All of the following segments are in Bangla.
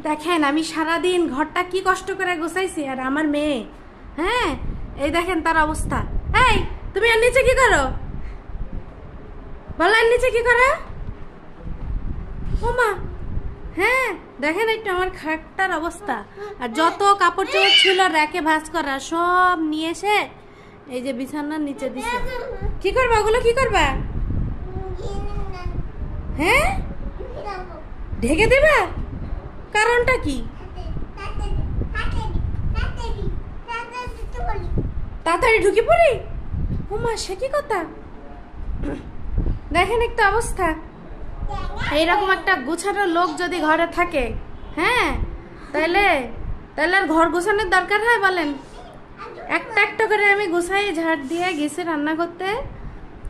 দেখেন আমি সারাদিন ঘরটা কি কষ্ট করে গোছাইছি, আর আমার মেয়ে, হ্যাঁ এই দেখেন তার অবস্থা। এই তুমি এর নিচে কি করো বলো, এর নিচে কি করো? ও মা, হ্যাঁ দেখেন একটু আমার খাটটার অবস্থা। আর যত কাপড় চোপড় ছিল র্যাকে ভাঁজ করা সব নিয়ে এসে এই যে বিছানার নিচে দিছে। কি করবা ওগুলো, কি করবা? হ্যাঁ ঢেকে দেবা? কারণটা কি? তাড়াতাড়ি ঢুকে পড়ি? ও মা, সে কি কথা! দেখেন একটা অবস্থা। এইরকম একটা গুছানো লোক যদি ঘরে থাকে, হ্যাঁ তাহলে তাহলে আর ঘর গোছানোর দরকার হয় বলেন? একটা একটা করে আমি গুছাই, ঝাড় দিয়ে গেছি রান্না করতে,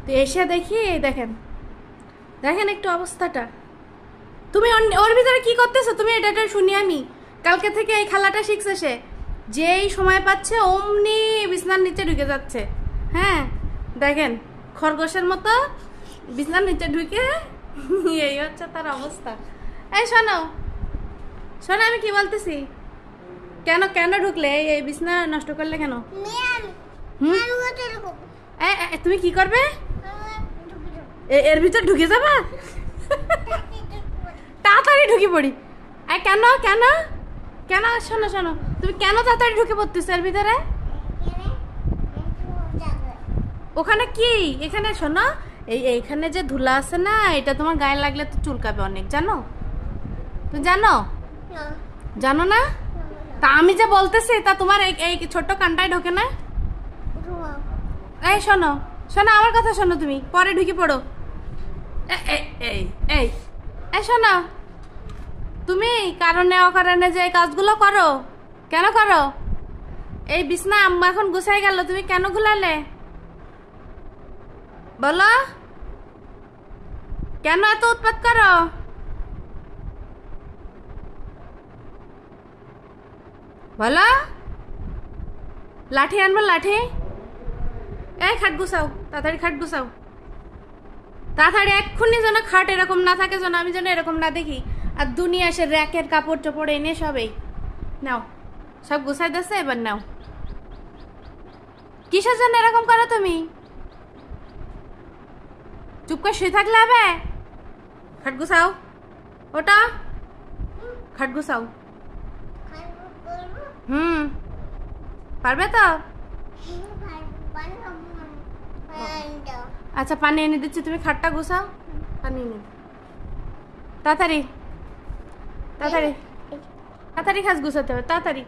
তো এসে দেখি দেখেন দেখেন একটু অবস্থাটা। তুমি ওর ভিতরে কি করতেছো তুমি? এটা শুনি আমি। কালকে থেকে এই খেলাটা শিখছে সে, যেই সময় পাচ্ছে অমনি বিছনার নিচে ঢুকে যাচ্ছে। হ্যাঁ দেখেন খরগোশের মতো বিছনার নিচে ঢুকে এই হচ্ছে তার অবস্থা। এই শোনো শোনো, আমি কি বলতেছি, কেন কেন ঢুকলে এই বিছনা নষ্ট করলে কেন? তুমি কি করবে? এর ভিতর ঢুকে যাবা? তাড়াতাড়ি ঢুকে পড়ি। কেন কেন কেন? শোনো শোনো, তুমি কেন তাড়াতাড়ি ঢুকে পড়তেছো এর ভিতরে? ওখানে কি? এখানে শোনো, এইখানে যে ধুলা আছে না, এটা তোমার গায়ে লাগলে তো চুলকাবে অনেক, জানো? তুমি জানো? জানো না? তা আমি যে বলতেছি তা তোমার এই ছোট্ট কানটায় ঢোকে না? এই শোনো শোনো, আমার কথা শোনো, তুমি পরে ঢুকে পড়ো। এই এই এই শোনো, তুমি কারণে অকারণে যে এই কাজগুলো করো, কেন করো? এই বিছনা আম্মা এখন গুছাই গেল, তুমি কেন গুলালে বলো? কেন এত উৎপাত করো? বলো। লাঠি আনবো, লাঠি? এই খাট গুছাও, তাড়াতাড়ি খাট গুছাও তাড়াতাড়ি, এক্ষুনি যেন খাট এরকম না থাকে, যেন আমি যেন এরকম না দেখি। আর দুনিয়া এসে র্যাকের কাপড় চোপড় এনে সবেই নাও, সব গুছাই দিচ্ছে, এবার নাও। কিসের জন্য এরকম করো তুমি? চুপ করে শুয়ে থাকলে হবে? খাট গুছাও, ওটা খাট গুছাও। পারবে তো? আচ্ছা পানি এনে দিচ্ছি, তুমি খাটটা গুছাও, পানি এনে তাড়াতাড়ি তাড়াতাড়ি তাড়াতাড়ি খাস গুছাতে হবে, তাড়াতাড়ি।